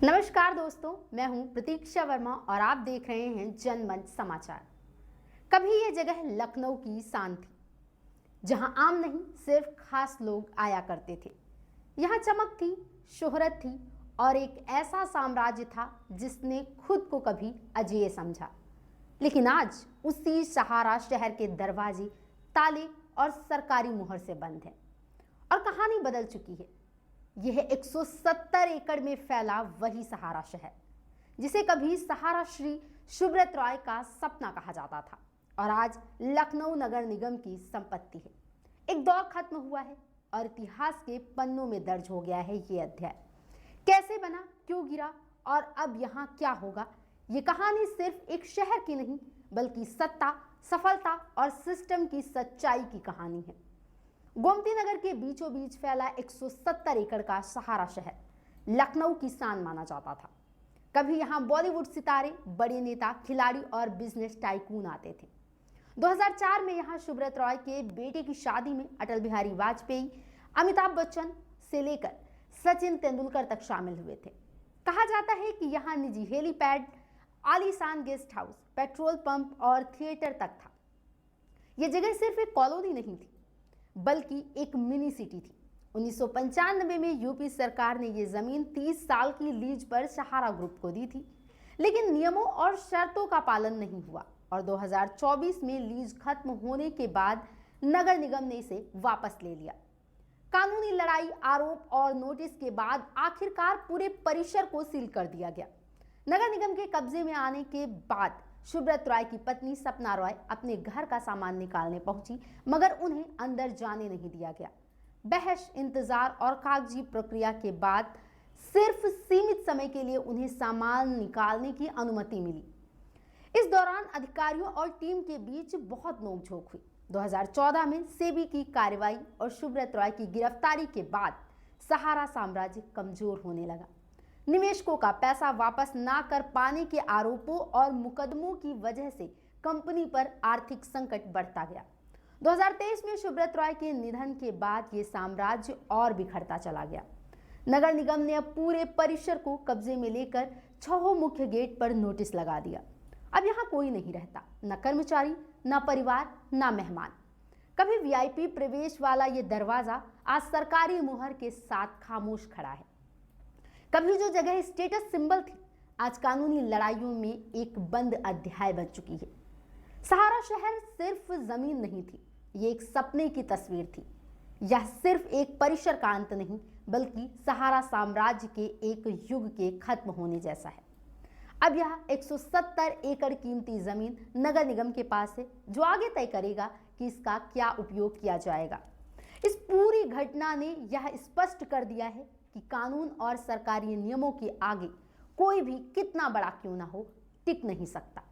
नमस्कार दोस्तों, मैं हूं प्रतीक्षा वर्मा और आप देख रहे हैं जनमंच समाचार। कभी ये जगह लखनऊ की शान थी, जहां आम नहीं सिर्फ खास लोग आया करते थे। यहाँ चमक थी, शोहरत थी और एक ऐसा साम्राज्य था जिसने खुद को कभी अजेय समझा। लेकिन आज उसी सहारा शहर के दरवाजे ताले और सरकारी मुहर से बंद हैं और कहानी बदल चुकी है। यह 170 एकड़ में फैला वही सहारा शहर जिसे कभी सहारा श्री सुब्रत रॉय का सपना कहा जाता था और आज लखनऊ नगर निगम की संपत्ति है। एक दौर खत्म हुआ है और इतिहास के पन्नों में दर्ज हो गया है ये अध्याय। कैसे बना, क्यों गिरा और अब यहाँ क्या होगा, ये कहानी सिर्फ एक शहर की नहीं बल्कि सत्ता, सफलता और सिस्टम की सच्चाई की कहानी है। गोमती नगर के बीचों बीच फैला 170 एकड़ का सहारा शहर लखनऊ की शान माना जाता था। कभी यहाँ बॉलीवुड सितारे, बड़े नेता, खिलाड़ी और बिजनेस टाइकून आते थे। 2004 में यहाँ सुब्रत रॉय के बेटे की शादी में अटल बिहारी वाजपेयी, अमिताभ बच्चन से लेकर सचिन तेंदुलकर तक शामिल हुए थे। कहा जाता है कि यहाँ निजी हेलीपैड, आलीशान गेस्ट हाउस, पेट्रोल पंप और थिएटर तक था। यह जगह सिर्फ एक कॉलोनी नहीं थी बल्कि एक मिनी सिटी थी। 1995 में यूपी सरकार ने यह जमीन 30 साल की लीज पर सहारा ग्रुप को दी थी, लेकिन नियमों और शर्तों का पालन नहीं हुआ और 2024 में लीज खत्म होने के बाद नगर निगम ने इसे वापस ले लिया। कानूनी लड़ाई, आरोप और नोटिस के बाद आखिरकार पूरे परिसर को सील कर दिया गया। नगर निगम के कब्जे में आने के बाद सुब्रत रॉय की पत्नी सपना रॉय अपने घर का सामान निकालने पहुंची, मगर उन्हें अंदर जाने नहीं दिया गया। बहस, इंतजार और कागजी प्रक्रिया के बाद सिर्फ सीमित समय के लिए उन्हें सामान निकालने की अनुमति मिली। इस दौरान अधिकारियों और टीम के बीच बहुत नोकझोंक हुई। 2014 में सेबी की कार्रवाई और सुब्रत रॉय की गिरफ्तारी के बाद सहारा साम्राज्य कमजोर होने लगा। निवेशकों का पैसा वापस ना कर पाने के आरोपों और मुकदमों की वजह से कंपनी पर आर्थिक संकट बढ़ता गया। 2023 में सुब्रत रॉय के निधन के बाद ये साम्राज्य और बिखरता चला गया। नगर निगम ने अब पूरे परिसर को कब्जे में लेकर 6 मुख्य गेट पर नोटिस लगा दिया। अब यहाँ कोई नहीं रहता, न कर्मचारी, न परिवार, न मेहमान। कभी वीआईपी प्रवेश वाला ये दरवाजा आज सरकारी मुहर के साथ खामोश खड़ा है। कभी जो जगह स्टेटस सिंबल थी, आज कानूनी लड़ाइयों में एक बंद अध्याय बन चुकी है। सहारा शहर सिर्फ जमीन नहीं थी, ये एक सपने की तस्वीर थी। यह सिर्फ एक परिसर का अंत नहीं बल्कि सहारा साम्राज्य के एक युग के खत्म होने जैसा है। अब यह 170 एकड़ कीमती जमीन नगर निगम के पास है, जो आगे तय करेगा कि इसका क्या उपयोग किया जाएगा। इस पूरी घटना ने यह स्पष्ट कर दिया है कि कानून और सरकारी नियमों के आगे कोई भी कितना बड़ा क्यों ना हो टिक नहीं सकता।